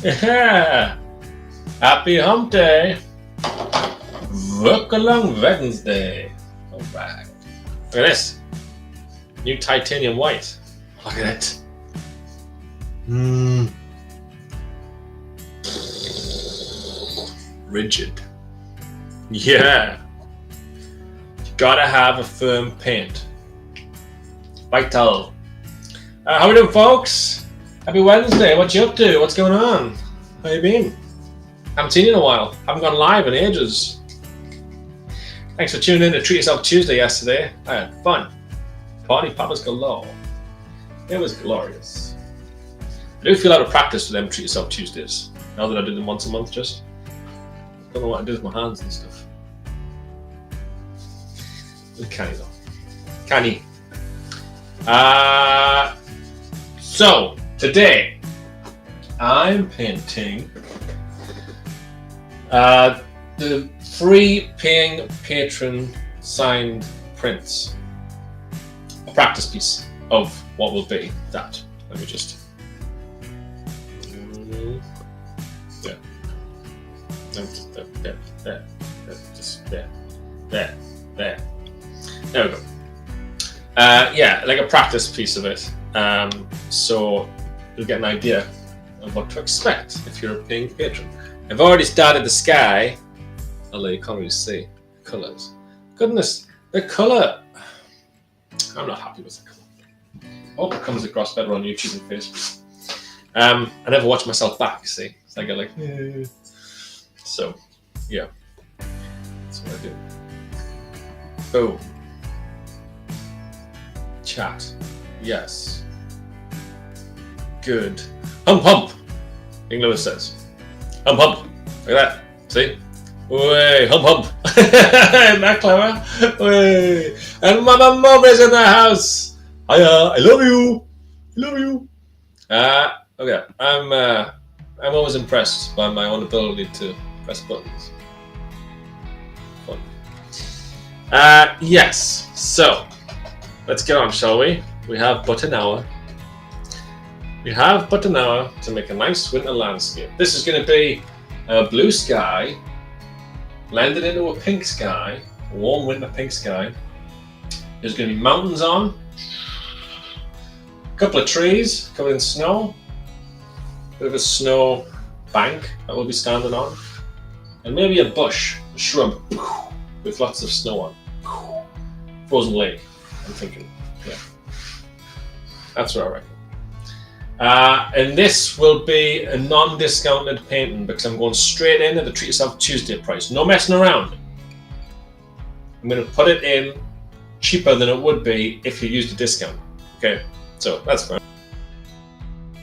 Yeah. Happy hump day. Work along Wednesday. Alright. Look at this. New titanium white. Look at it. Rigid. Yeah. You gotta have a firm paint. Vital. How we doing, folks? Happy Wednesday. What you up to? What's going on? How you been? Haven't seen you in a while. Haven't gone live in ages. Thanks for tuning in to Treat Yourself Tuesday yesterday. I had fun. Party poppers galore. It was glorious. I do feel out of practice for them Treat Yourself Tuesdays. Now that I do them once a month just. I don't know what I do with my hands and stuff. It's canny though. Canny. So, today, I'm painting the free paying patron signed prints. A practice piece of what will be that. Let me just... There. There. There we go. Yeah, like a practice piece of it. So you'll get an idea of what to expect if you're a paying patron. I've already started the sky, although you can't really see the colours. Goodness, the colour. I'm not happy with the colour. I hope it comes across better on YouTube and Facebook. I never watch myself back, you see. So I get like, so, yeah. That's what I do. Boom. Chat. Yes. Good. Hump hump. King Lewis says. Hump hump. Look at that. See? Way, hump hump. Isn't that clever? Way. And Mama Mom is in the house. Hiya. I love you. I love you. Okay. I'm always impressed by my own ability to press buttons. Fun. Yes. So, let's get on, shall we? We have but an hour. We have but an hour to make a nice winter landscape. This is going to be a blue sky, blended into a pink sky, a warm winter pink sky. There's going to be mountains on, a couple of trees covered in snow, a bit of a snow bank that we'll be standing on, and maybe a bush, a shrub, with lots of snow on. Frozen lake, I'm thinking. Yeah. That's what I reckon. And this will be a non-discounted painting because I'm going straight in at the Treat Yourself Tuesday price. No messing around. I'm going to put it in cheaper than it would be if you used a discount. Okay, so that's fair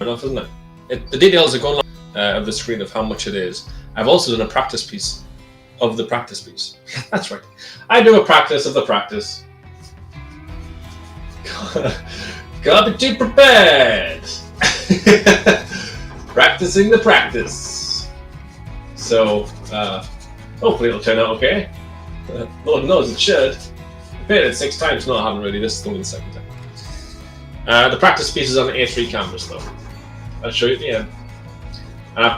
enough, isn't it? The details are going on of the screen of how much it is. I've also done a practice piece of the practice piece. That's right. I do a practice of the practice. Gotta be prepared. Practicing the practice. So, hopefully it'll turn out okay. Lord knows it should. I painted it 6 times. No, I haven't really. This is only the 2nd time. The practice piece is on the A3 canvas though. I'll show you at the end.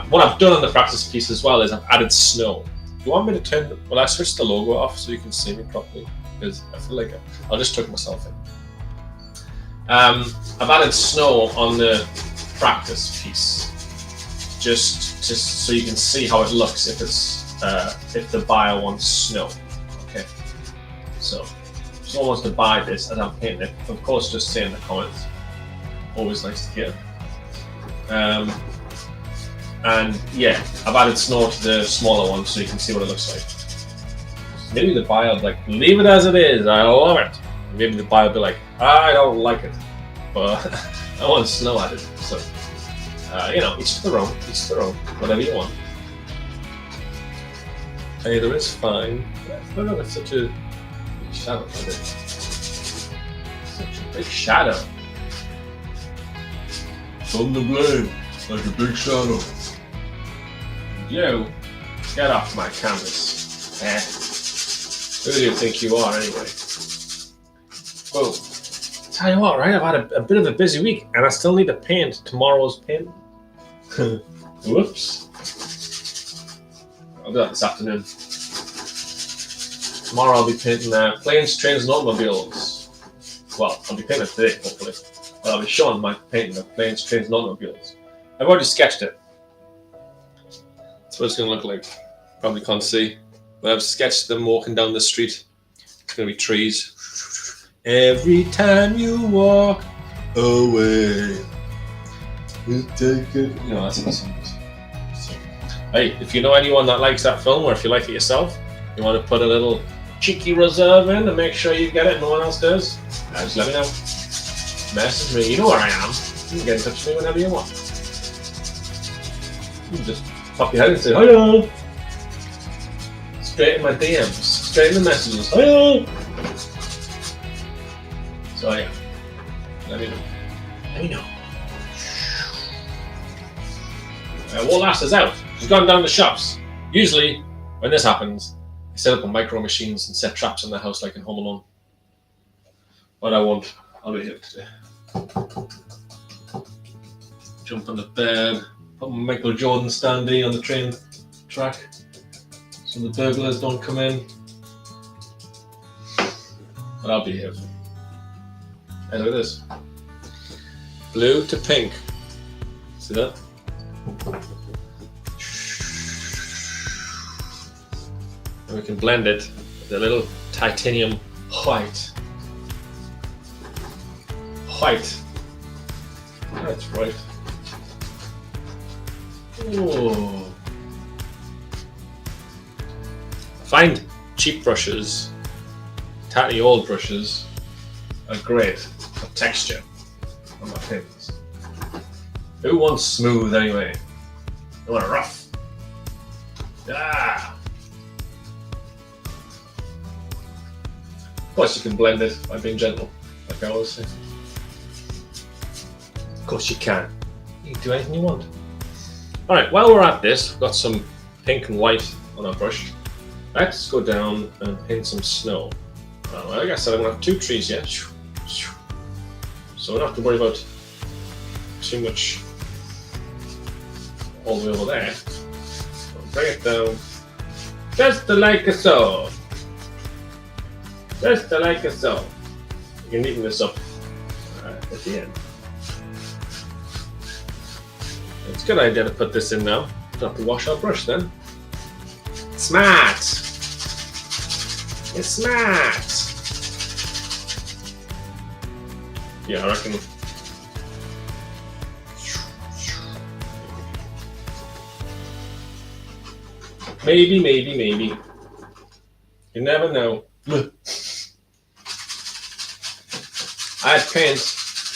What I've done on the practice piece as well is I've added snow. Do you want me to turn... Well, I switched the logo off so you can see me properly. Because I feel like I'll just tuck myself in. I've added snow on the practice piece, just so you can see how it looks if it's if the buyer wants snow. Okay, so if someone wants to buy this as I'm painting it, of course, just say in the comments. Always nice to hear. And yeah, I've added snow to the smaller one so you can see what it looks like. Maybe the buyer will be like, leave it as it is. I love it. Maybe the buyer will be like, I don't like it, but I want snow added. So, you know, each to their own, whatever you want. Hey, there is fine. Look at it's such a big shadow. Such a big shadow. From the blue, like a big shadow. You, get off my canvas. Who do you think you are, anyway? Whoa. Tell you what, right? I've had a bit of a busy week, and I still need to paint tomorrow's painting. Whoops. I'll do that this afternoon. Tomorrow I'll be painting planes, trains and automobiles. Well, I'll be painting it today, hopefully. But I'll be showing my painting of planes, trains and automobiles. I've already sketched it. That's what it's going to look like. Probably can't see. But I've sketched them walking down the street. It's going to be trees. Every time you walk away, you take it. You know, that's what the song is. So, hey, if you know anyone that likes that film, or if you like it yourself, you want to put a little cheeky reserve in to make sure you get it and no one else does, just let me know. Message me. You know where I am. You can get in touch with me whenever you want. You can just pop your head and say, hello. Straight in my DMs. Straight in the messages. Hello. So yeah, let me know. Let me know. What last is out? She's gone down the shops. Usually, when this happens, I set up on micro machines and set traps in the house like in Home Alone. But I won't. I'll be here today. Jump on the bed, put my Michael Jordan standee on the train track so the burglars don't come in. But I'll be here. Hey, look at this. Blue to pink. See that? And we can blend it with a little titanium white. White. That's right. Oh. Find cheap brushes, tatty old brushes are great for texture on my pins. Who wants smooth anyway? Who want rough? Ah! Of course you can blend it by being gentle, like I always say. Of course you can. You can do anything you want. Alright, while we're at this, we've got some pink and white on our brush. Let's go down and paint some snow. Well, like I said, I'm going to have two trees yet. So we don't have to worry about too much all the way over there. So bring it down. Just like so. Just like so. You can neaten this up at the end. It's a good idea to put this in now. Don't have to wash our brush then. Smart! It's smart! Yeah, I reckon. Maybe. You never know. I had paint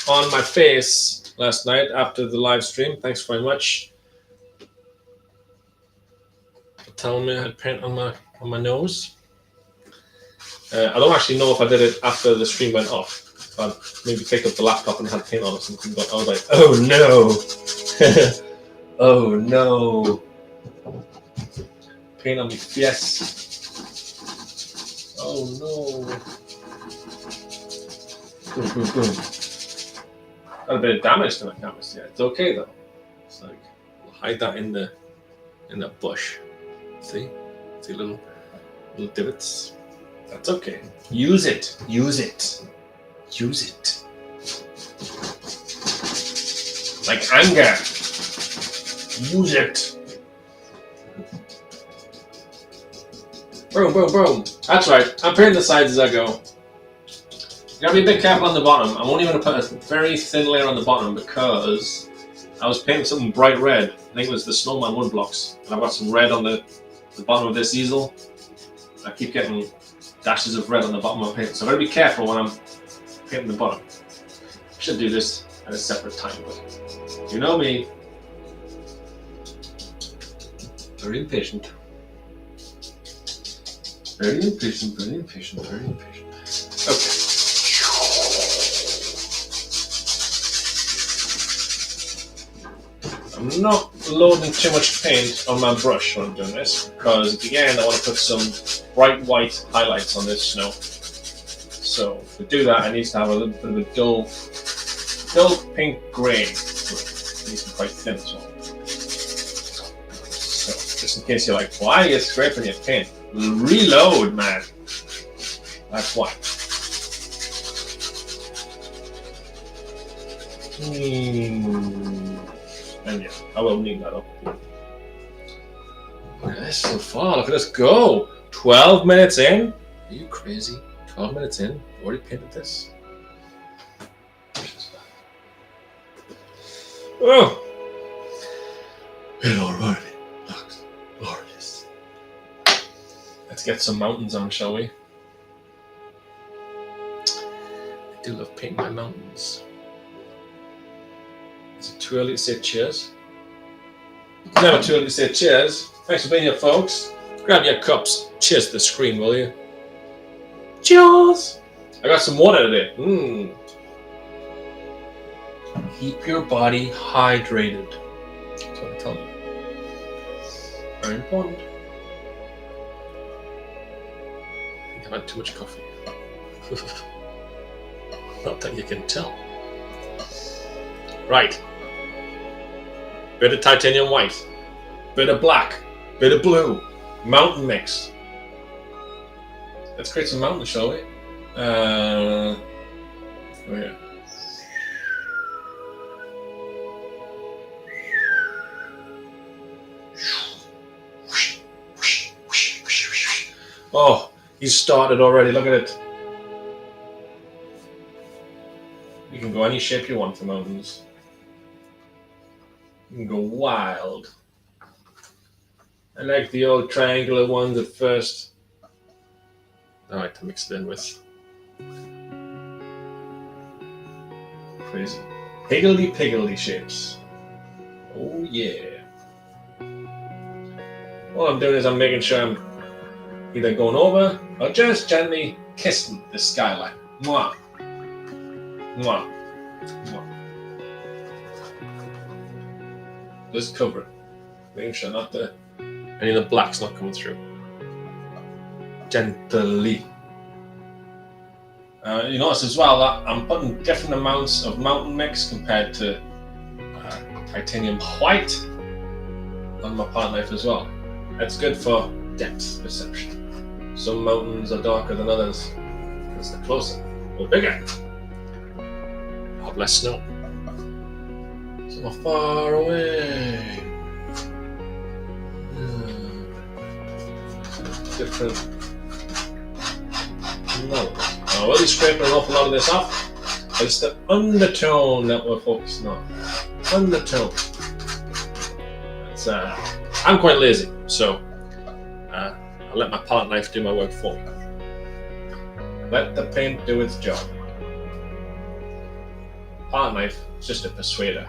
on my face last night after the live stream. Thanks very much for telling me I had paint on my nose. I don't actually know if I did it after the stream went off. I maybe picked up the laptop and had paint on or something, but I was like, oh no! Oh no! Paint on my face. Oh no! Boom. Got a bit of damage to my canvas. Yeah, it's okay though. It's like we'll hide that in the bush. See little divots. That's okay. Use it. Like anger. Use it. Boom. That's right. I'm painting the sides as I go. You gotta be a bit careful on the bottom. I'm only gonna put a very thin layer on the bottom because I was painting something bright red. I think it was the snowman wood blocks. And I've got some red on the bottom of this easel. I keep getting dashes of red on the bottom of my paint. So I gotta be careful when I'm painting the bottom. I should do this at a separate time, but you know me. Very impatient. Very impatient. Okay. I'm not loading too much paint on my brush when I'm doing this, because at the end I want to put some bright white highlights on this snow. So to do that, I need to have a little bit of a dull pink grey. It needs to be quite thin as well. Just in case you're like, why are you scraping your paint? Reload, man. That's why. And yeah, I will need that up. Look at this so far. Look at us go. 12 minutes in. Are you crazy? 12 minutes in. Already painted this. Oh. It already looks glorious. Let's get some mountains on, shall we? I do love painting my mountains. Is it too early to say cheers? It's never too early to say cheers. Thanks for being here, folks. Grab your cups. Cheers to the screen, will you? Cheers! I got some water today. Keep your body hydrated. That's what I tell you. Very important. I think I've had too much coffee. Not that you can tell. Right. Bit of titanium white. Bit of black. Bit of blue. Mountain mix. Let's create some mountains, shall we? Oh yeah. Oh, he's started already. Look at it. You can go any shape you want for mountains. You can go wild. I like the old triangular ones at first. I like to mix it in with crazy higgledy-piggledy shapes. Oh yeah. All I'm doing is I'm making sure I'm either going over or just gently kissing the skyline. Mwah. Mwah. Mwah. Just cover it. Making sure not any of the black's not coming through. Gently. You notice as well that I'm putting different amounts of mountain mix compared to titanium white on my palette knife as well. That's good for depth perception. Some mountains are darker than others because they're closer or bigger. Have less snow. Some are far away. Different. No. We'll be scraping an awful lot of this off. It's the undertone that we're focusing on. Undertone. It's, I'm quite lazy, so I'll let my palette knife do my work for me. Let the paint do its job. Palette knife is just a persuader.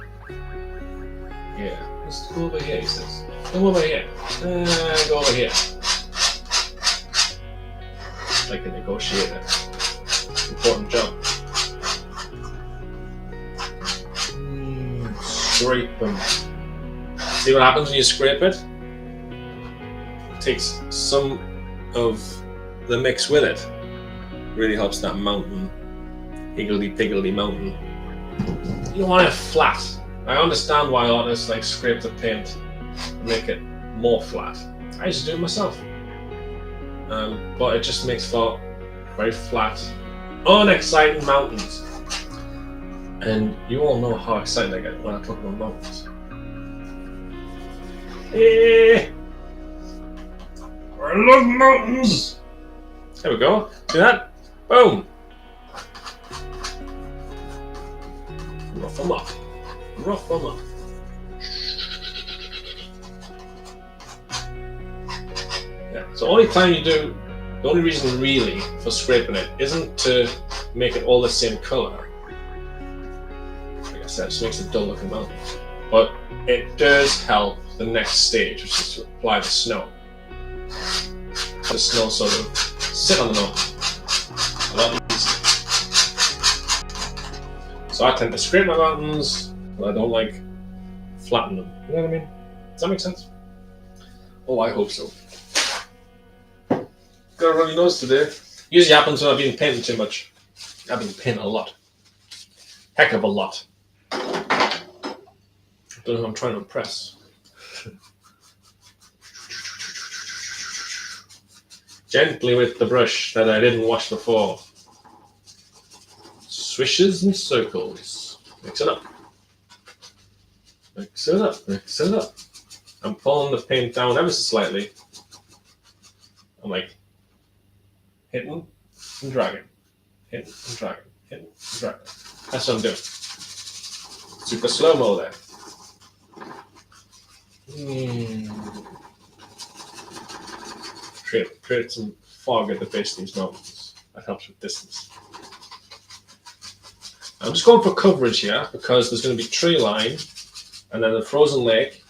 Yeah, let's go over here, he says. Come over here. Go over here. Like a negotiator. Important job. Scrape them. See what happens when you scrape it? It takes some of the mix with it. Really helps that mountain, higgledy-piggledy mountain. You don't want it flat. I understand why artists like scrape the paint and make it more flat. I used to do it myself. But it just makes for very flat, unexciting mountains. And you all know how excited I get when I talk about mountains. I love mountains! There we go. See that? Boom! Rough them up. Rough them up. Yeah. So the only reason really for scraping it isn't to make it all the same color. Like I said, it just makes a dull looking mountain. But it does help the next stage, which is to apply the snow. The snow sort of sit on the mountain. A lot easier. So I tend to scrape my mountains, but I don't like flatten them. You know what I mean? Does that make sense? Oh, I hope so. Got a runny nose today. Usually happens when I've been painting too much. I've been painting a lot. Heck of a lot. I don't know who I'm trying to impress. Gently with the brush that I didn't wash before. Swishes and circles. Mix it up. Mix it up. Mix it up. I'm pulling the paint down ever so slightly. I'm like hitting and dragging. Hitting and dragging. Hitting and dragging. That's what I'm doing. Super slow-mo there. Create some fog at the base of these mountains. That helps with distance. I'm just going for coverage here because there's going to be tree line and then the frozen lake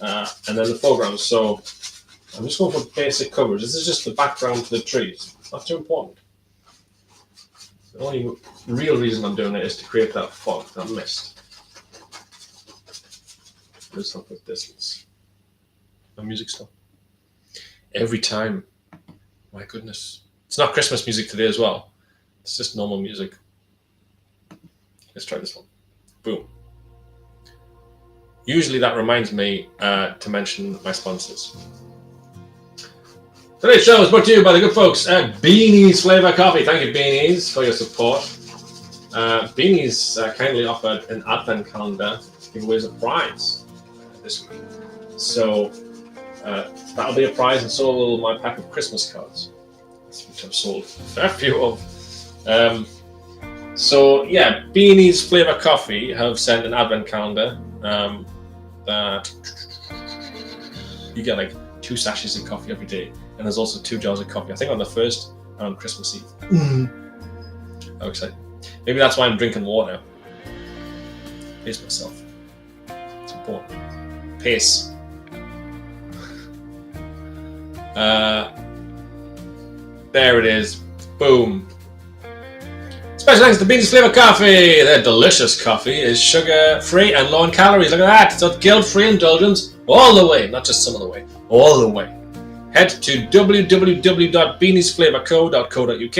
and then the foreground. So I'm just going for basic coverage. This is just the background to the trees. It's not too important. The only real reason I'm doing it is to create that fog, that mist. Let's help with distance. My music stuff. Every time. My goodness. It's not Christmas music today as well. It's just normal music. Let's try this one. Boom. Usually that reminds me to mention my sponsors. Today's show is brought to you by the good folks at Beanie's Flavor Coffee. Thank you, Beanies, for your support. Beanies kindly offered an advent calendar to give away as a prize this week. So that'll be a prize, and so will my pack of Christmas cards, which I've sold a fair few of. So yeah, Beanie's Flavor Coffee have sent an advent calendar that you get like 2 sachets of coffee every day, and there's also 2 jars of coffee. I think on the 1st and on Christmas Eve. How exciting! Maybe that's why I'm drinking water. Pace myself. It's important. Pace. There it is. Boom. Special thanks to Beanie's Flavor Coffee. Their delicious coffee is sugar-free and low in calories. Look at that. So guilt-free indulgence all the way. Not just some of the way. All the way. Head to www.beaniesflavorco.co.uk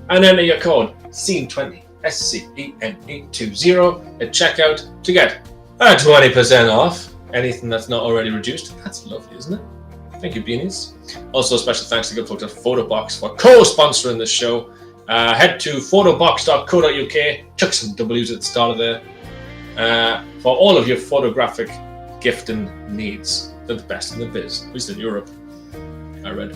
and enter your code SCENE20, SCENE20 at checkout to get 20% off anything that's not already reduced. That's lovely, isn't it? Thank you, Beanies. Also, special thanks to good folks at Photobox for co-sponsoring this show. Head to photobox.co.uk, chuck some W's at the start of there, for all of your photographic gifting needs. They're the best in the biz, at least in Europe, I read.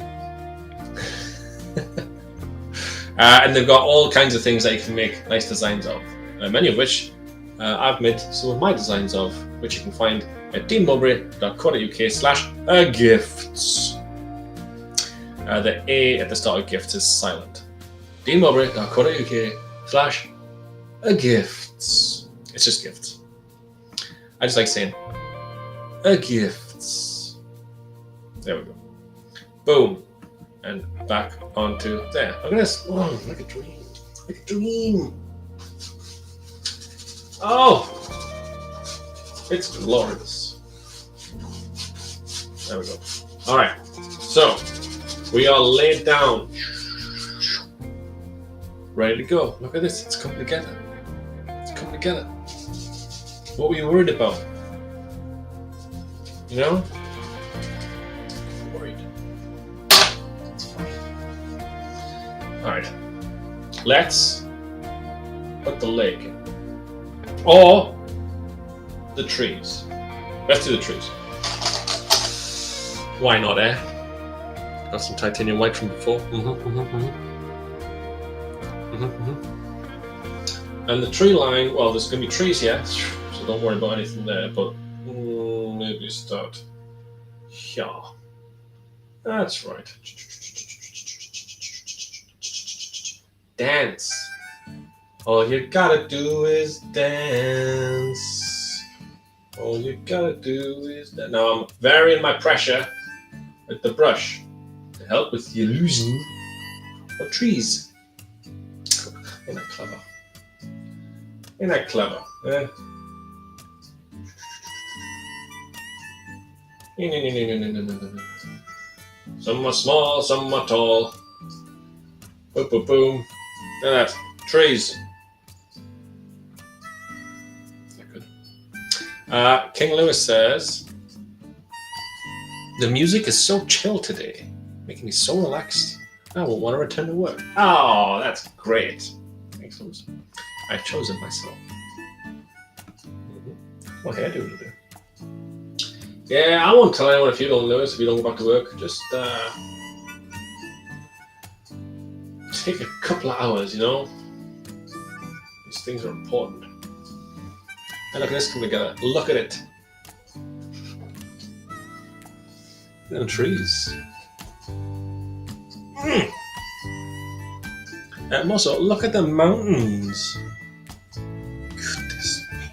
And they've got all kinds of things that you can make nice designs of, many of which I've made some of my designs of, which you can find at deanmowbray.co.uk/gifts. The A at the start of gifts is silent. deanmowbray.co.uk/gifts. It's just gifts. I just like saying gifts. There we go. Boom. And back onto there. Look at this. Oh, like a dream. Like a dream. Oh! It's glorious. There we go. Alright. So, we are laid down. Ready to go. Look at this. It's coming together. It's coming together. What were you worried about? You know? I'm worried. It's fine. Alright. Let's put the lake in. Or the trees. Let's do the trees. Why not, eh? Got some titanium white from before. And the tree line, well, there's going to be trees here, so don't worry about anything there, but maybe start here. That's right. Dance. All you gotta do is dance. All you gotta do is dance. Now I'm varying my pressure with the brush to help with the illusion of trees. Ain't that clever? Ain't that clever? Eh? Some are small, some are tall. Boom, boom, boom. Look at that. Trees. Good. King Lewis says, the music is so chill today. Making me so relaxed. I won't want to return to work. Oh, that's great. Thanks, Lewis. I chose it myself. What hair do you do? Yeah, I won't tell anyone if you don't, Lewis, if you don't go back to work. Just take a couple of hours, you know? These things are important. And look at this come together. Look at it. Little trees. And also, look at the mountains. Goodness me.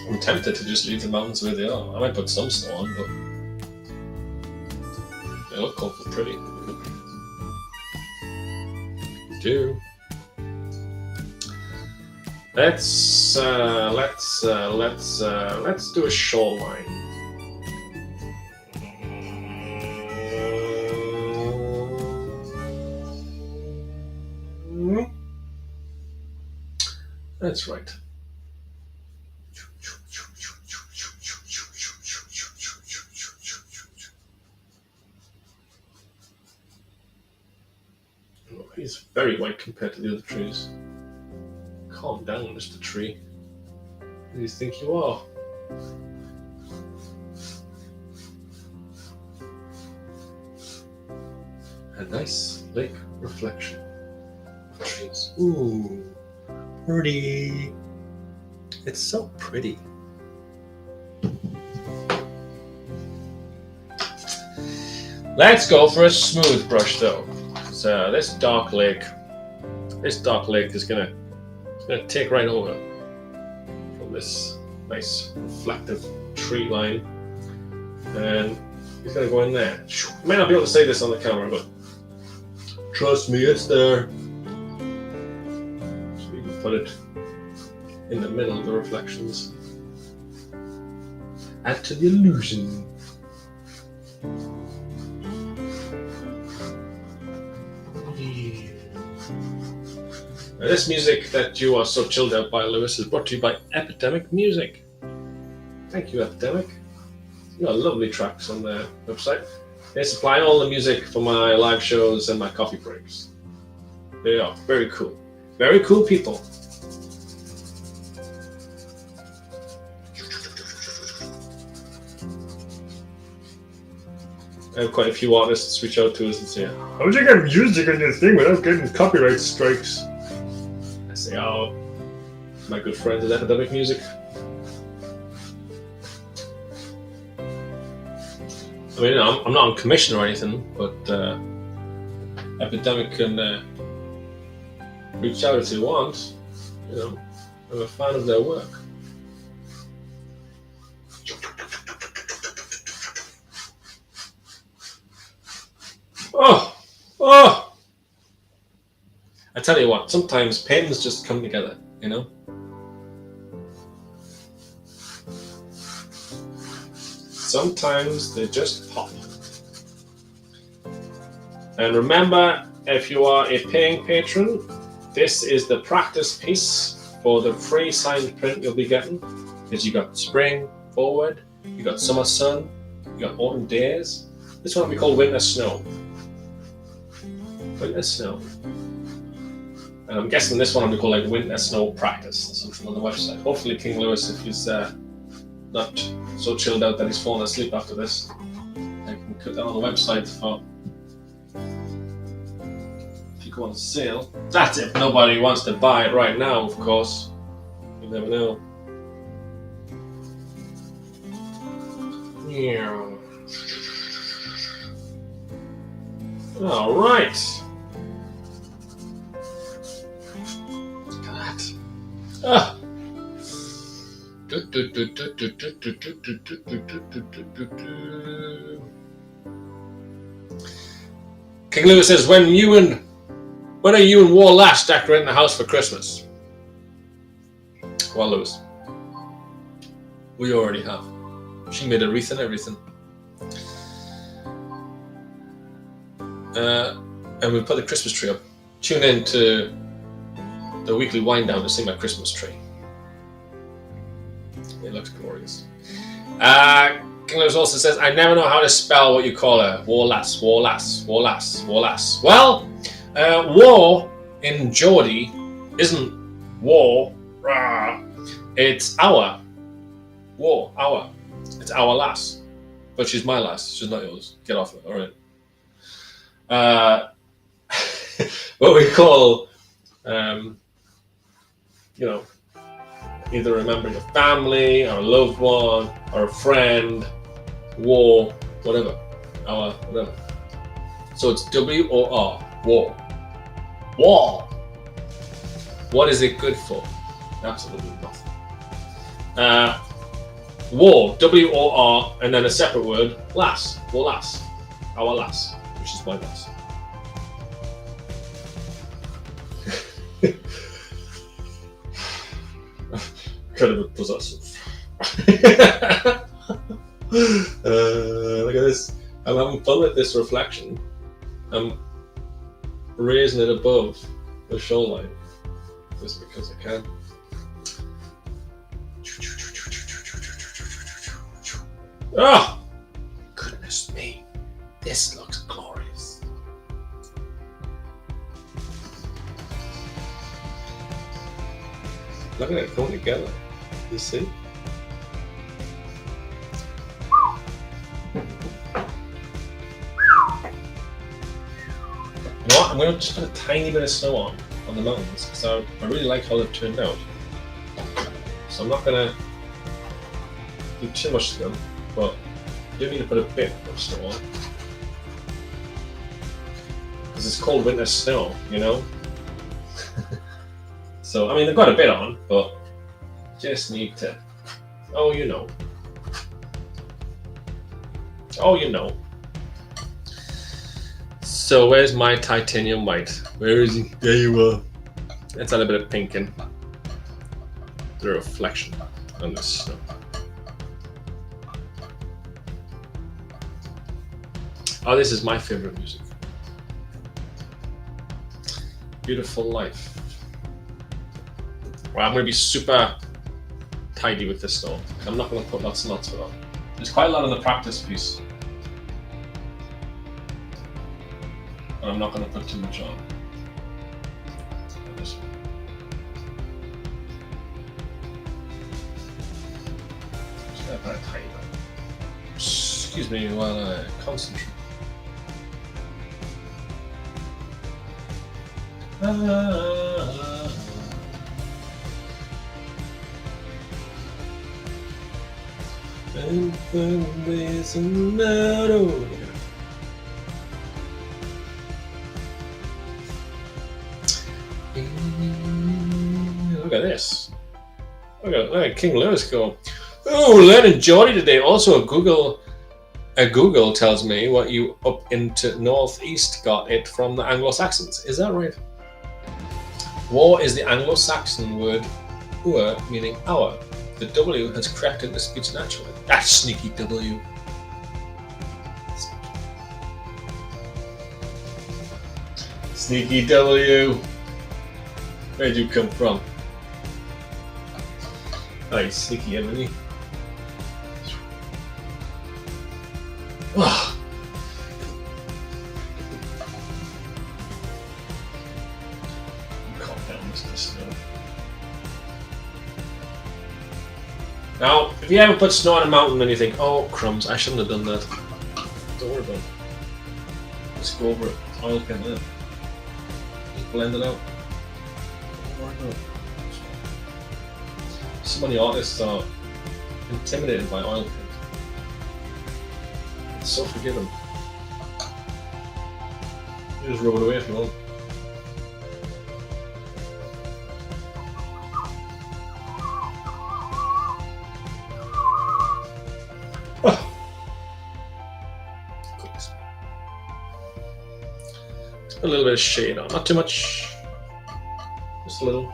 I'm tempted to just leave the mountains where they are. I might put some snow on, but they look awful pretty. They do. Let's do a shoreline. That's right. Oh, he's very white compared to the other trees. Calm down, Mr. Tree. Who do you think you are? A nice lake reflection. Trees. Ooh, pretty. It's so pretty. Let's go for a smooth brush though. So this dark lake is gonna take right over from this nice reflective tree line, and he's gonna go in there. I may not be able to say this on the camera, but trust me, it's there. So you can put it in the middle of the reflections. Add to the illusion. Now, this music that you are so chilled out by, Lewis, is brought to you by Epidemic Music. Thank you, Epidemic. You got lovely tracks on their website. They supply all the music for my live shows and my coffee breaks. They are very cool. Very cool people. I have quite a few artists reach out to us and say, how do you get music on your thing without getting copyright strikes? I say, oh, my good friends at Epidemic Music. I mean, I'm not on commission or anything, but Epidemic can reach out if they want. You know, I'm a fan of their work. Oh! I tell you what, sometimes paintings just come together, you know? Sometimes they just pop. And remember, if you are a paying patron, this is the practice piece for the free signed print you'll be getting. Because you got spring forward, you got summer sun, you got autumn days. This one will be called winter snow. Winter snow. And I'm guessing this one will be called like winter snow practice or something on the website. Hopefully King Louis, if he's not so chilled out that he's fallen asleep after this, I can put that on the website for if you go on sale. That's if nobody wants to buy it right now, of course. You never know. Yeah. All right. Look at that. Ah. King Louis says, when are you and War last decorating the house for Christmas? Well, Louis, we already have. She made a wreath and everything. And we put the Christmas tree up. Tune in to the weekly wind down to see my Christmas tree. It looks glorious. King Lewis also says, I never know how to spell what you call her. Warlass, Warlass, Warlass, Warlass. Well, war in Geordie isn't war. Rah. It's our. War, our. It's our lass. But she's my lass. She's not yours. Get off it. All right. What we call, either remember your family or a loved one or a friend, war, whatever, our, whatever. So it's W-O-R, war. War. What is it good for? Absolutely nothing. War, W-O-R, and then a separate word, lass, war lass, our lass, which is my lass. Kind of possessive. Look at this. I'm having fun with this reflection. I'm raising it above the shoreline just because I can. Oh, goodness me. This looks glorious. Look at it coming together. You see? You know what? I'm going to just put a tiny bit of snow on the mountains because I really like how they've turned out. So I'm not going to do too much to them, but I do need to put a bit of snow on. Because it's cold winter snow, you know? So, I mean, they've got a bit on, but just need to, oh, you know. Oh, you know. So, where's my titanium white? Where is he? There you are. Let's add a bit of pink in. The reflection on the snow. Oh, this is my favorite music. Beautiful Life. Well, I'm going to be super tidy with this though. I'm not going to put lots and lots of it on. There's quite a lot on the practice piece. But I'm not going to put too much on. Just going to put a tiny bit. Excuse me while I concentrate. Look at this. Look at King Lewis go. Oh, learning Geordie today. Also, a Google tells me what you up into northeast got it from the Anglo-Saxons. Is that right? War is the Anglo-Saxon word "ur," meaning our. The W has crept into speech naturally. That sneaky W. Sneaky W. Where'd you come from? Oh, you sneaky enemy. Oh. Calm down, Mr. Snow. Now, if you ever put snow on a mountain and you think, oh crumbs, I shouldn't have done that. Don't worry about it. Just go over it. Oil can in. Just blend it out. Don't worry about it. So many artists are intimidated by oil paint. It's so forgiving. You just rub it away if you want. A little bit of shade on, not too much, just a little.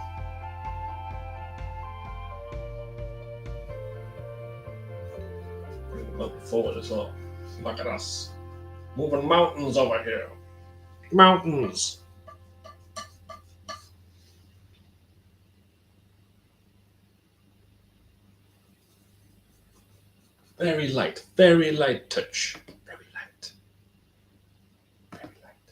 Looking forward as well. Look at us, moving mountains over here. Mountains. Very light touch. Very light. Very light.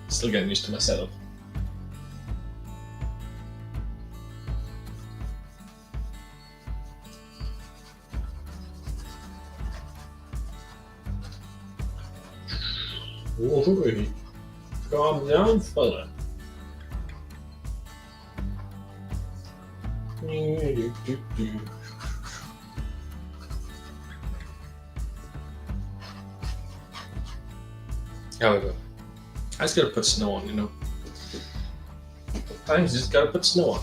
Still getting used to my setup. Oi, calm down, fella. However, I just gotta put snow on, you know. Sometimes you just gotta put snow on.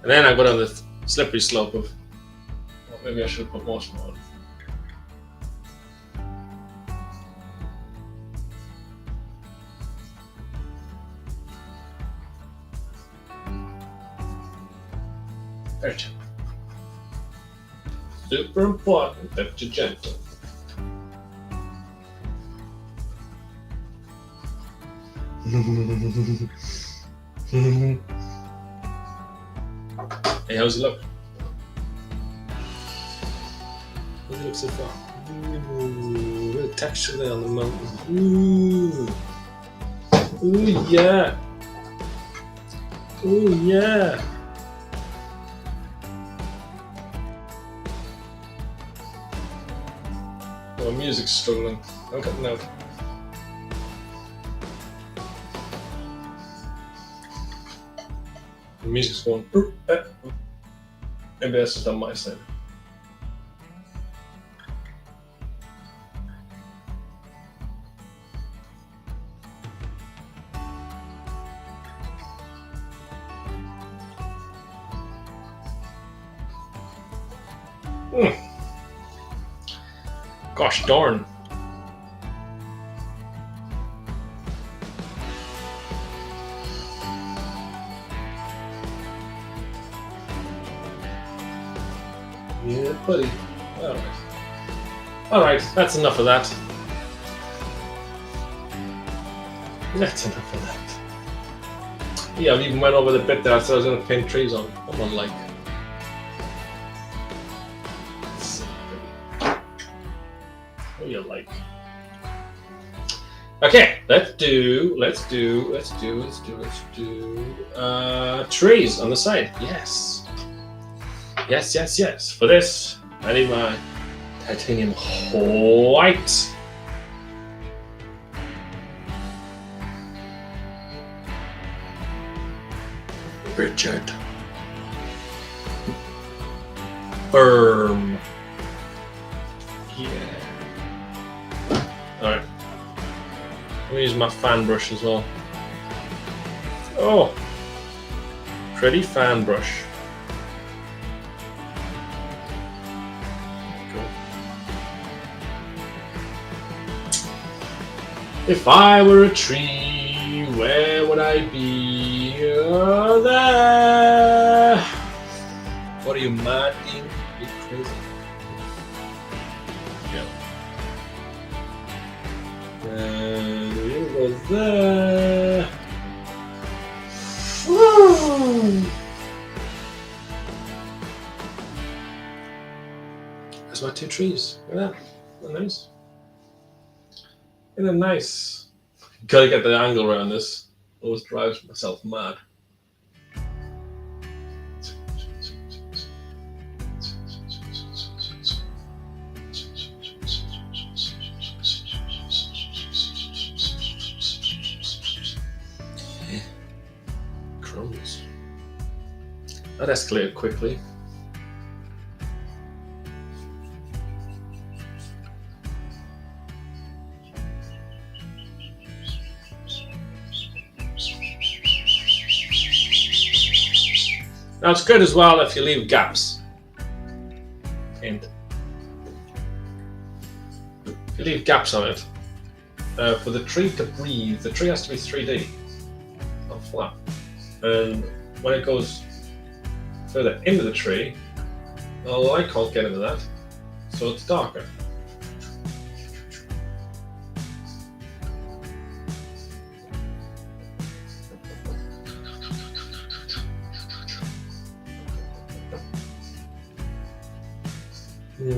And then I go down the slippery slope of, well, maybe I should put more snow on. Very gentle. Super important that you're gentle. Hey, how's it look? How's it look so far? Ooh, bit of texture there on the mountain. Ooh. Ooh, yeah. Ooh, yeah. Oh, music's struggling. I'm cutting out. The music's going. Maybe that's just on my side. Gosh darn. Yeah, buddy. Alright. Alright, that's enough of that. That's enough of that. Yeah, I've even went over the bit that I said I was going to paint trees on. I'm on like. What do you like? Okay, let's do trees on the side. Yes. Yes. For this, I need my titanium white. Richard. Firm. Yeah. Alright. Let me use my fan brush as well. Oh! Pretty fan brush. If I were a tree, where would I be? Oh, there. What are you, mad? You crazy? Yeah. And you go there. Woo. There's my two trees. Look at that. Isn't that nice? Isn't it nice? Gotta get the angle around this. Always drives myself mad. Crumbs. That escalated quickly. Now it's good as well if you leave gaps. And if you leave gaps on it, for the tree to breathe, the tree has to be 3D, not flat. And when it goes further into the tree, the light can't get into that, so it's darker. Am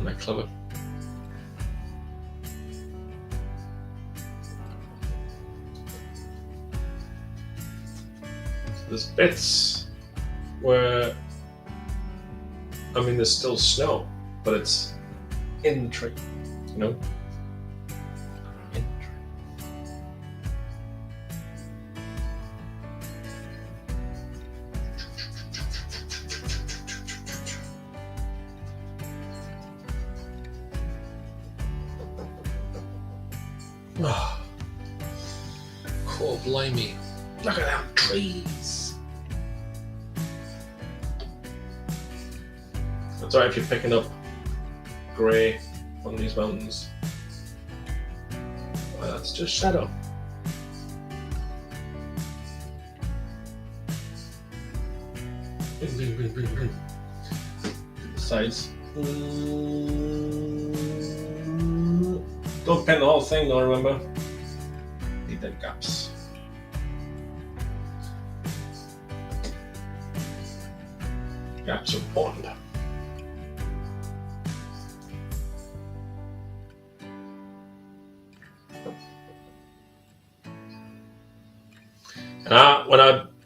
I clever? There's bits where, I mean, there's still snow, but it's in the tree, you know? In the tree. Oh, cool, blimey. Look at them trees. It's alright if you're picking up grey on these mountains. Well, that's just shadow. Sides. Don't paint the whole thing though, remember? Need them gaps. Gaps are important.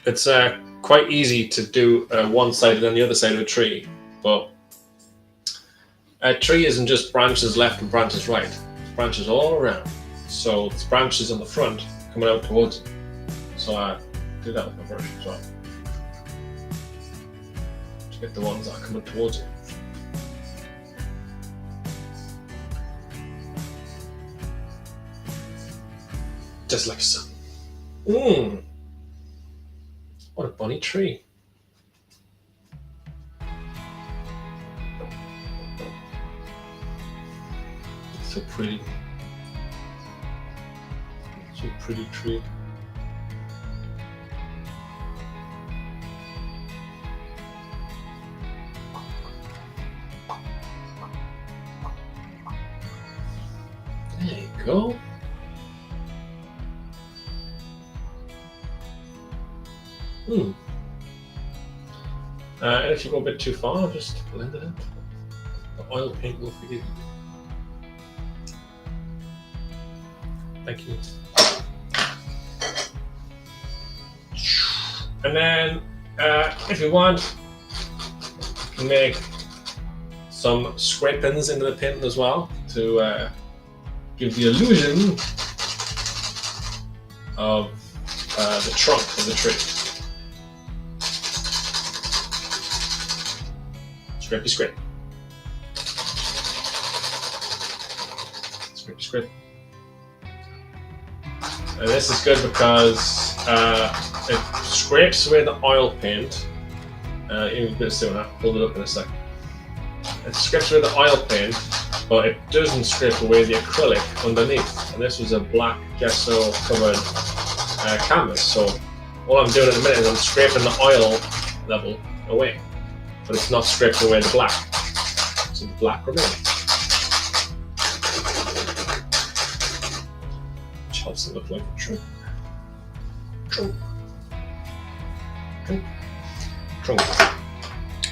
It's quite easy to do one side and the other side of a tree, but a tree isn't just branches left and branches right. It's branches all around. So it's branches on the front coming out towards it. So I do that with my brush as well. To get the ones that are coming towards it. Just like so. What a bunny tree. It's so pretty. So pretty tree. There you go. And if you go a bit too far, just blend it in. The oil paint will forgive you. Thank you. And then, if you want, you can make some scrapings into the paint as well to give the illusion of the trunk of the tree. Scrapey scrape. Scrapey scrape. And this is good because it scrapes away the oil paint. Even a bit soon, I'll hold it up in a second. It scrapes away the oil paint, but it doesn't scrape away the acrylic underneath. And this was a black gesso covered canvas. So all I'm doing at the minute is I'm scraping the oil level away. But it's not scraping away the black. So the black remains. Which helps it look like a trunk. Trunk. Trunk. Trunk.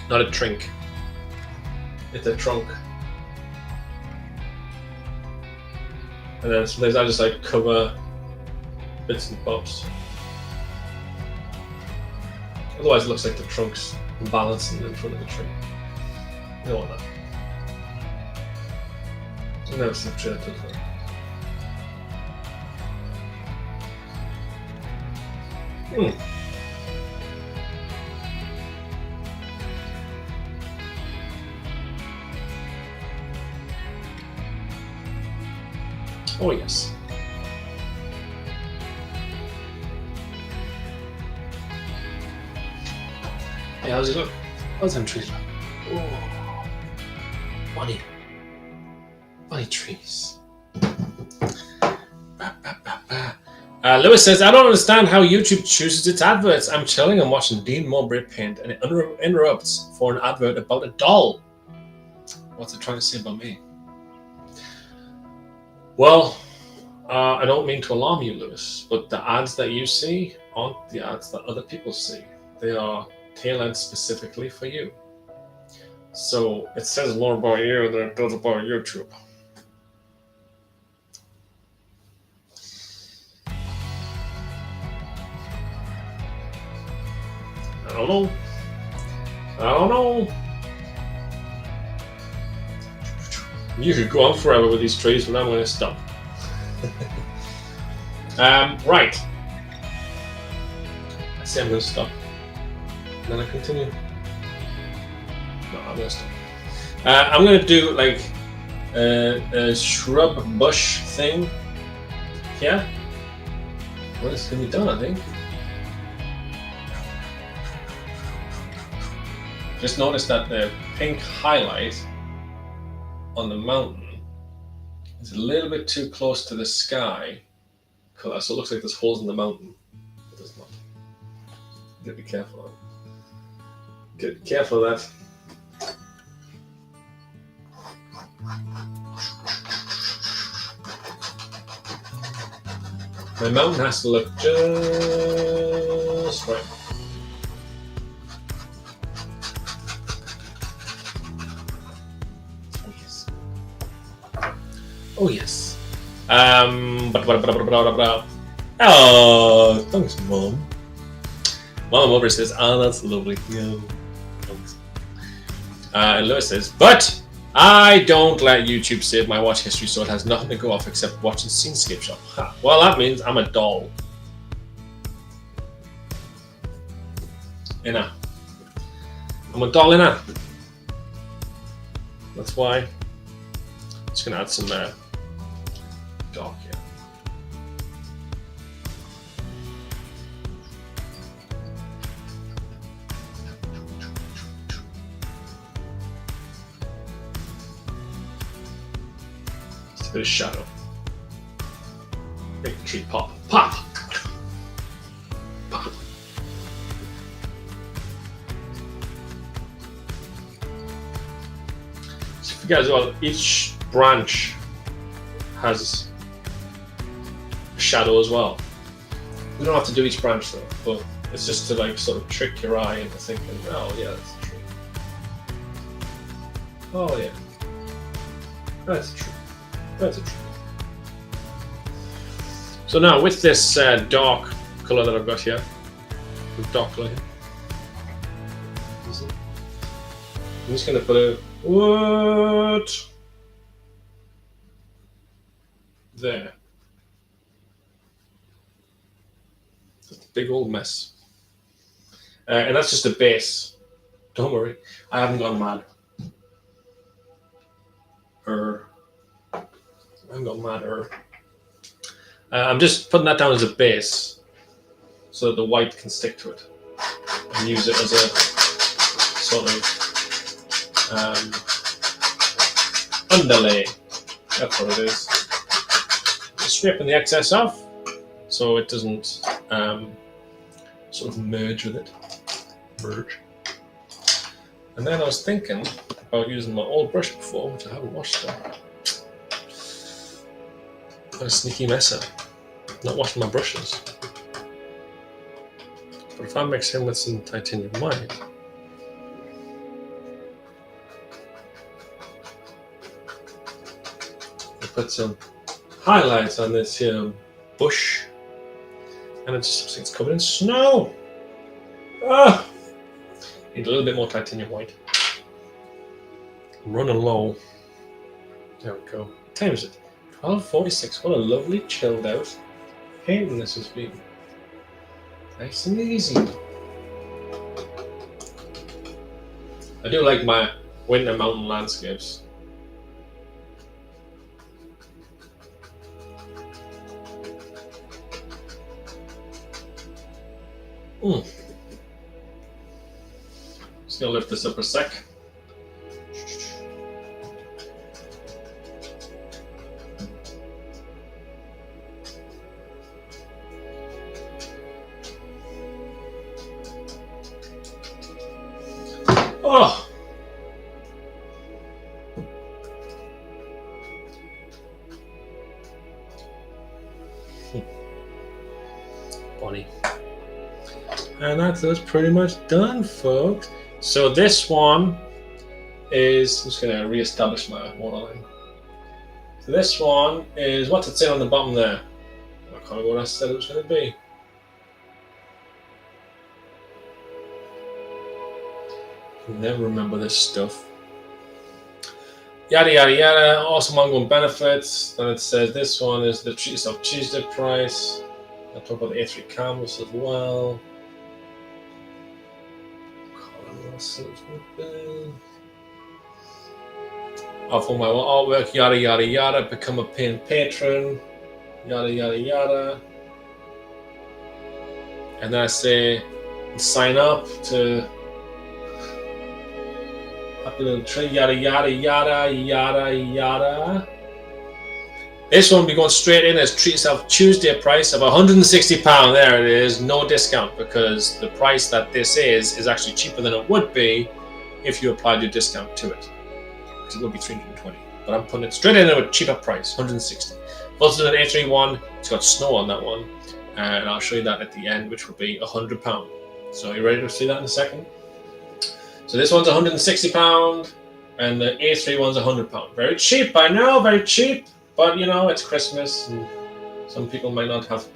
Not a trink. It's a trunk. And then sometimes I just like cover bits and bobs. Otherwise it looks like the trunk's balancing in front of the tree. You don't want that. I've never seen a tree that does that. Oh yes. Hey, how's it look? How's them trees look? Oh, bunny trees. Lewis says, I don't understand how YouTube chooses its adverts. I'm chilling and watching Dean Mowbray paint and it interrupts for an advert about a doll. What's it trying to say about me? Well, I don't mean to alarm you, Lewis, but the ads that you see aren't the ads that other people see. They are tailored specifically for you. So it says more about you than it does about YouTube. I don't know. I don't know. You could go on forever with these trees, but I'm going to stop. Right. I say I'm going to stop. Then I continue. No, I'm going to stop. I'm going to do like a shrub bush thing. Yeah. Well, it's going to be done, I think. Just notice that the pink highlight on the mountain is a little bit too close to the sky color, so it looks like there's holes in the mountain. It does not. You gotta be careful of that. Get careful of that. My mountain has to look just right. Oh yes. Oh, thanks, Mom. Mom over says, "Oh, that's lovely." Yeah, thanks. And Lewis says, "But I don't let YouTube save my watch history, so it has nothing to go off except watching Scenescape Shop." Ha. Well, that means I'm a doll. Inna. I'm a doll, inna. That's why. Just gonna add some dark here. Just a bit of shadow. Make the tree pop. Pop! Pop! So if you guys well, each branch has a shadow as well. You don't have to do each branch though, but it's just to like sort of trick your eye into thinking, oh yeah, that's a tree. Oh yeah, that's a tree. That's a tree. So now with this dark colour that I've got here, dark colour here, I'm just going to put a what there. Just a big old mess. And that's just a base. Don't worry, I haven't gone mad. I'm just putting that down as a base so that the white can stick to it and use it as a sort of underlay. That's what it is. Just scraping the excess off so it doesn't sort of merge with it. Merge. And then I was thinking about using my old brush before, which I haven't washed yet. What a sneaky messer. Not washing my brushes. But if I mix in with some titanium white, I put some highlights on this here bush, and it just looks like it's covered in snow. Ah! Need a little bit more titanium white. I'm running low. There we go. What time is it? 12:46. What a lovely, chilled out painting this has been. Nice and easy. I do like my winter mountain landscapes. Just gonna lift this up a sec. Oh! And that's us pretty much done, folks. So this one is, I'm just going to re-establish my waterline. So this one is, what's it say on the bottom there? I can't remember what I said it was going to be. I never remember this stuff. Yada yada yada, awesome ongoing benefits. Then it says this one is the Treat Yourself Tuesday price. I'll talk about the A3 canvas as well. For my artwork, yada yada yada, become a paying patron, yada yada yada. And then I say sign up to happy little tree, yada yada yada yada yada. This one will be going straight in as Treat Yourself Tuesday price of £160. There it is, no discount, because the price that this is actually cheaper than it would be if you applied your discount to it. Because it would be $320. But I'm putting it straight in at a cheaper price, $160. Also an A3 one, it's got snow on that one. And I'll show you that at the end, which will be £100. So are you ready to see that in a second? So this one's £160 and the A3 one's £100. Very cheap, I know, very cheap. But you know, it's Christmas and some people might not have,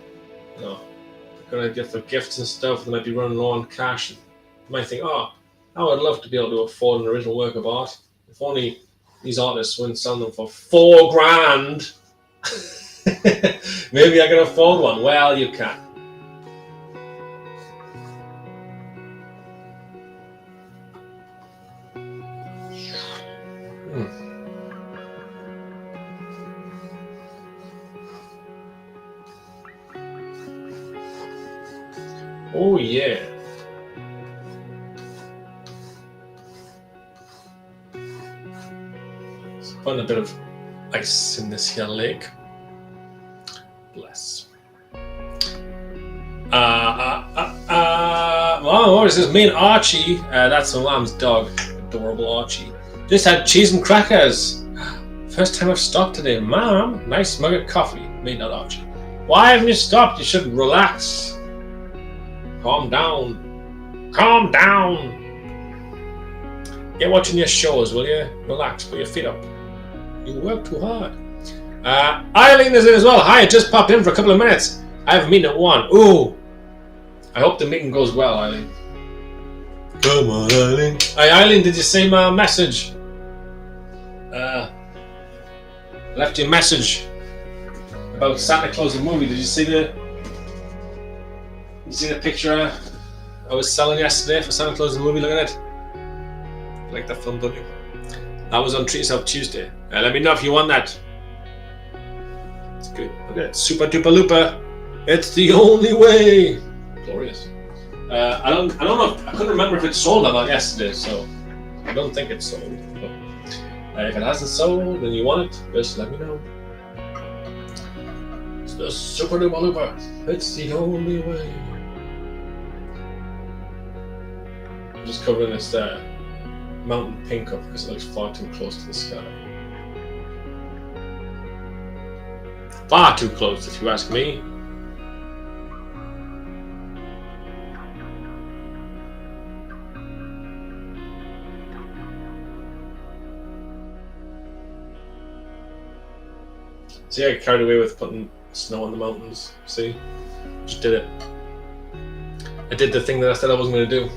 you know, they're gonna get for gifts and stuff. They might be running low on cash. They might think, oh, I would love to be able to afford an original work of art. If only these artists wouldn't sell them for $4,000. Maybe I can afford one. Well, you can. Oh yeah. Let's put a bit of ice in this here lake. Bless. Well, what is this? Me and Archie, that's the lamb's dog, adorable Archie, just had cheese and crackers. First time I've stopped today. Mom, nice mug of coffee. Me, not Archie. Why haven't you stopped? You should relax. Calm down. Calm down. Get watching your shows, will you? Relax, put your feet up. You work too hard. Eileen is in as well. Hi, I just popped in for a couple of minutes. I have a meeting at 1. Ooh. I hope the meeting goes well, Eileen. Come on, Eileen. Hey, Eileen, did you see my message? Left you a message about Santa Claus the movie. Did you see the picture I was selling yesterday for Santa Claus the movie? Look at it. You like that film, don't you? That was on Treat Yourself Tuesday. Let me know if you want that. It's good. Look at it. Super duper looper. It's the only way. Glorious. I don't know. I couldn't remember if it sold or not yesterday, so I don't think it's sold. But, if it hasn't sold and you want it, just let me know. It's the super duper looper. It's the only way. I'm just covering this mountain pink up because it looks far too close to the sky. Far too close, if you ask me. See, I got carried away with putting snow on the mountains. See? Just did it. I did the thing that I said I wasn't going to do.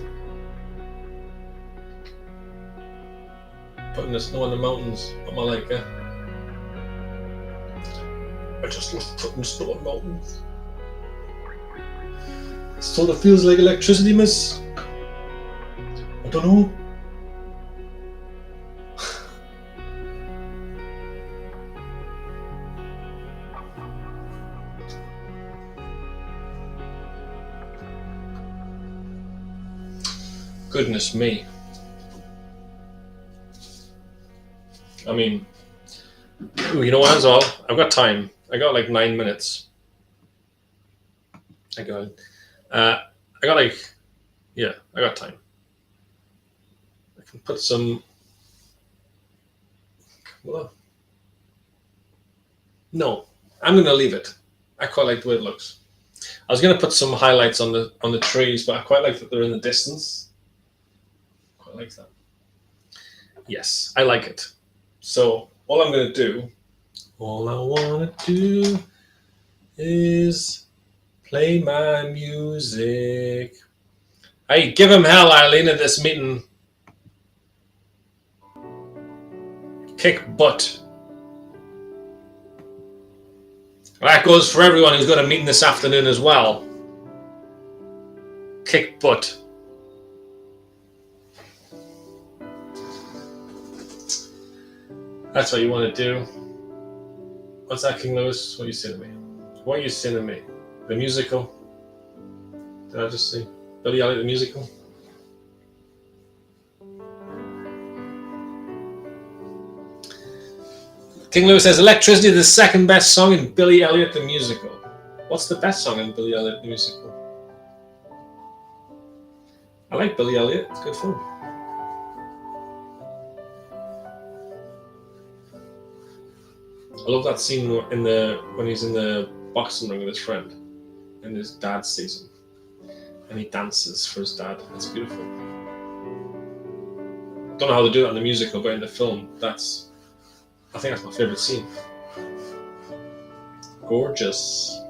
Putting the snow on the mountains. What am I like, eh? I just love putting snow on mountains. It sort of feels like electricity, miss. I don't know. Goodness me. I mean, ooh, you know what, as well? I've got time. I got like 9 minutes. I got time. I can put some, well, no, I'm going to leave it. I quite like the way it looks. I was going to put some highlights on the trees, but I quite like that they're in the distance. Quite like that. Yes, I like it. So all I'm going to do, all I want to do is play my music. Hey, give him hell, Eileen, at this meeting. Kick butt. That goes for everyone who's got a meeting this afternoon as well. Kick butt. That's what you want to do. What's that, King Lewis? What are you saying to me? What are you saying to me? The musical? Did I just see Billy Elliot the musical? King Lewis says, Electricity, the second best song in Billy Elliot the musical. What's the best song in Billy Elliot the musical? I like Billy Elliot, it's good fun. I love that scene when he's in the boxing ring with his friend and his dad sees him and he dances for his dad. It's beautiful. Don't know how they do that in the musical, but in the film, I think that's my favourite scene. Gorgeous.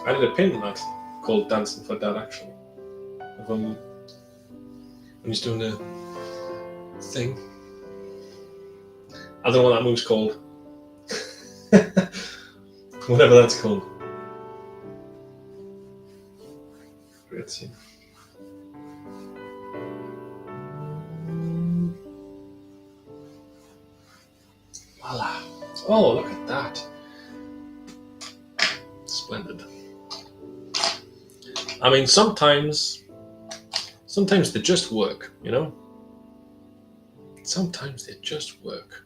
I did a painting that called Dancing for Dad, actually. Of when he's doing the thing. I don't know what that move's called. Whatever that's called. Great scene. Voila. Oh, look at that. Splendid. I mean, sometimes they just work, you know? Sometimes they just work.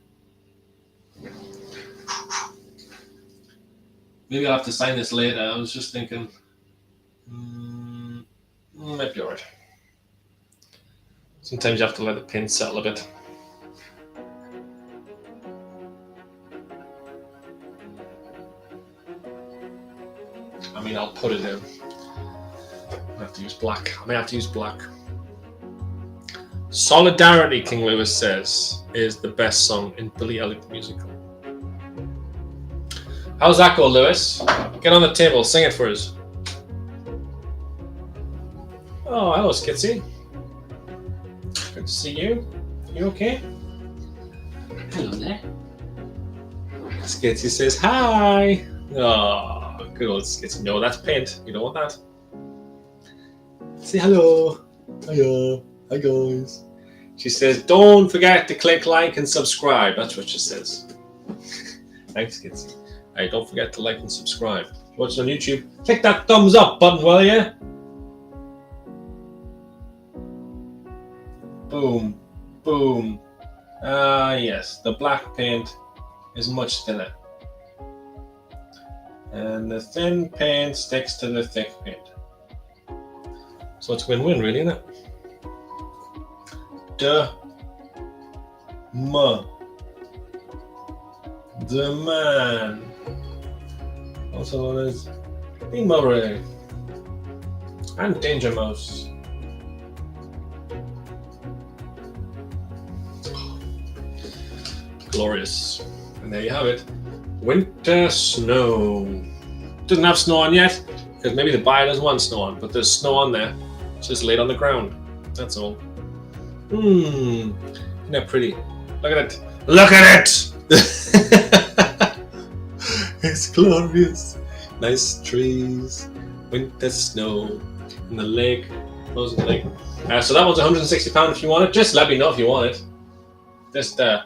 Maybe I'll have to sign this later. I was just thinking, might be alright. Sometimes you have to let the pin settle a bit. I mean, I'll put it in. I have to use black. I may have to use black. Solidarity, King Lewis says, is the best song in Billy Elliot the musical. How's that go, Lewis? Get on the table, sing it for us. Oh, hello, Skitsy. Good to see you. You okay? Hello there. Skitsy says hi. Oh, good old Skitsy. No, that's paint. You don't want that. Say hello. Hiya. Hi, guys. She says, don't forget to click like and subscribe. That's what she says. Thanks, Skitsy. Hey, don't forget to like and subscribe. If you're watching on YouTube, click that thumbs up button, will you? Boom. Boom. Ah, yes. The black paint is much thinner. And the thin paint sticks to the thick paint. So it's win-win, really, isn't it? The man. Also known as the Murray. And Danger Mouse. Glorious. And there you have it. Winter snow. Doesn't have snow on yet, because maybe the buyer doesn't want snow on, but there's snow on there. It's just laid on the ground. That's all. Isn't that pretty? Look at it. Look at it! It's glorious. Nice trees, winter snow, and the lake, frozen lake. So that one's £160 if you want it. Just let me know if you want it. Just go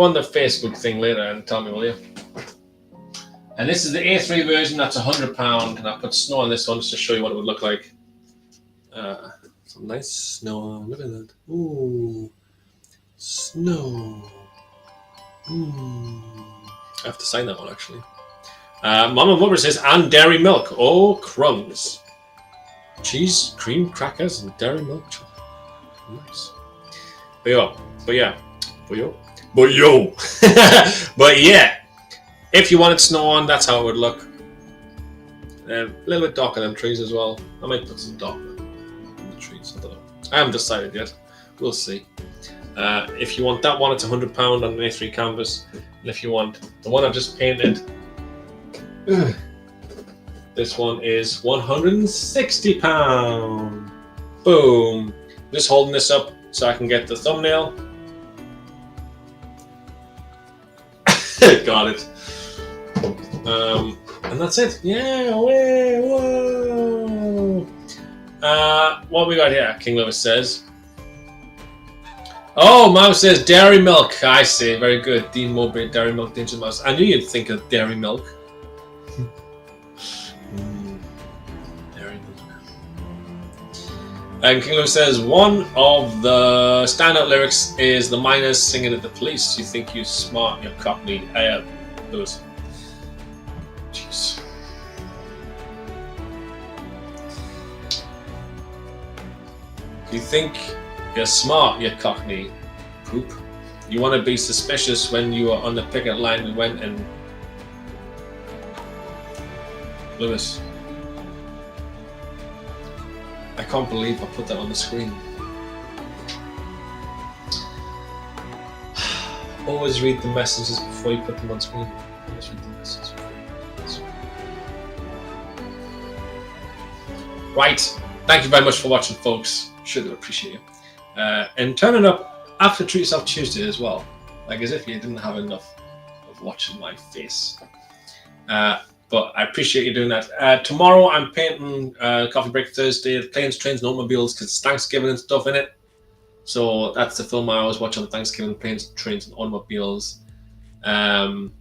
on the Facebook thing later and tell me, will you? And this is the A3 version. That's £100, and I put snow on this one just to show you what it would look like. Some nice snow. Look at that. Ooh, snow. I have to sign that one actually. Mama Mother says, and dairy milk. Oh, crumbs. Cheese, cream, crackers, and dairy milk chocolate. Nice. But yeah. But yeah. If you wanted snow on, that's how it would look. A little bit darker than trees as well. I might put some dark in the trees. I don't know. I haven't decided yet. We'll see. If you want that one, it's £100 on an A3 canvas. And if you want the one I've just painted, this one is £160. Boom. Just holding this up so I can get the thumbnail. Got it. And that's it. Yeah. Whoa. What we got here? King Lewis says. Oh, Mouse says dairy milk. I see. Very good. Dean Mowbray, dairy milk, Danger Mouse. I knew you'd think of dairy milk. Dairy milk. And King Lewis says one of the standout lyrics is the miners singing at the police. You think you're smart, you're cockney. Lewis. Jeez. You think you're smart, you cockney poop. You want to be suspicious when you are on the picket line and went and... Lewis. I can't believe I put that on the screen. Always read the messages before you put them on screen. Always read the messages before you put them on screen. Right. Thank you very much for watching, folks. Sure appreciate you. And turning up after Treat Yourself Tuesday as well. Like as if you didn't have enough of watching my face. But I appreciate you doing that. Tomorrow I'm painting Coffee Break Thursday, Planes, Trains and Automobiles, because it's Thanksgiving and stuff in it. So that's the film I always watch on Thanksgiving, Planes, Trains and Automobiles. Blame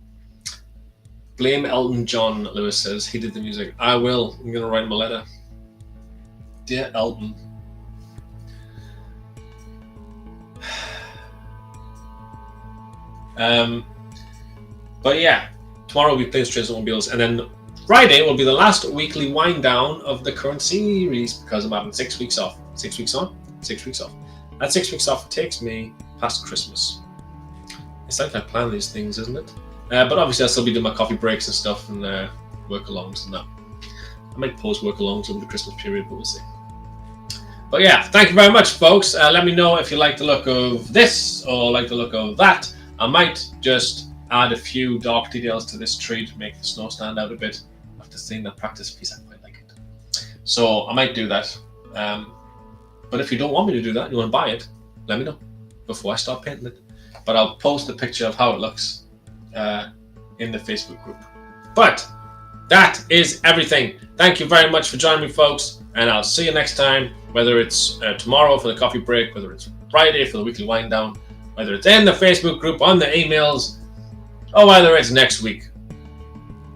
Elton John, Lewis says. He did the music. I will. I'm going to write him a letter. Dear Elton. But yeah, tomorrow will be Planes, Trains and Automobiles, and then Friday will be the last weekly wind down of the current series because I'm having 6 weeks off. 6 weeks on, 6 weeks off. That 6 weeks off takes me past Christmas. It's like I plan these things, isn't it? But obviously I'll still be doing my coffee breaks and stuff and work-alongs and that. I might post work-alongs over the Christmas period, but we'll see. But yeah, thank you very much, folks. Let me know if you like the look of this or like the look of that. I might just add a few dark details to this tree to make the snow stand out a bit. After seeing that practice piece, I quite like it. So I might do that. But if you don't want me to do that, you want to buy it, let me know before I start painting it. But I'll post a picture of how it looks in the Facebook group. But that is everything. Thank you very much for joining me, folks. And I'll see you next time, whether it's tomorrow for the coffee break, whether it's Friday for the weekly wind down, whether it's in the Facebook group, on the emails, or whether it's next week.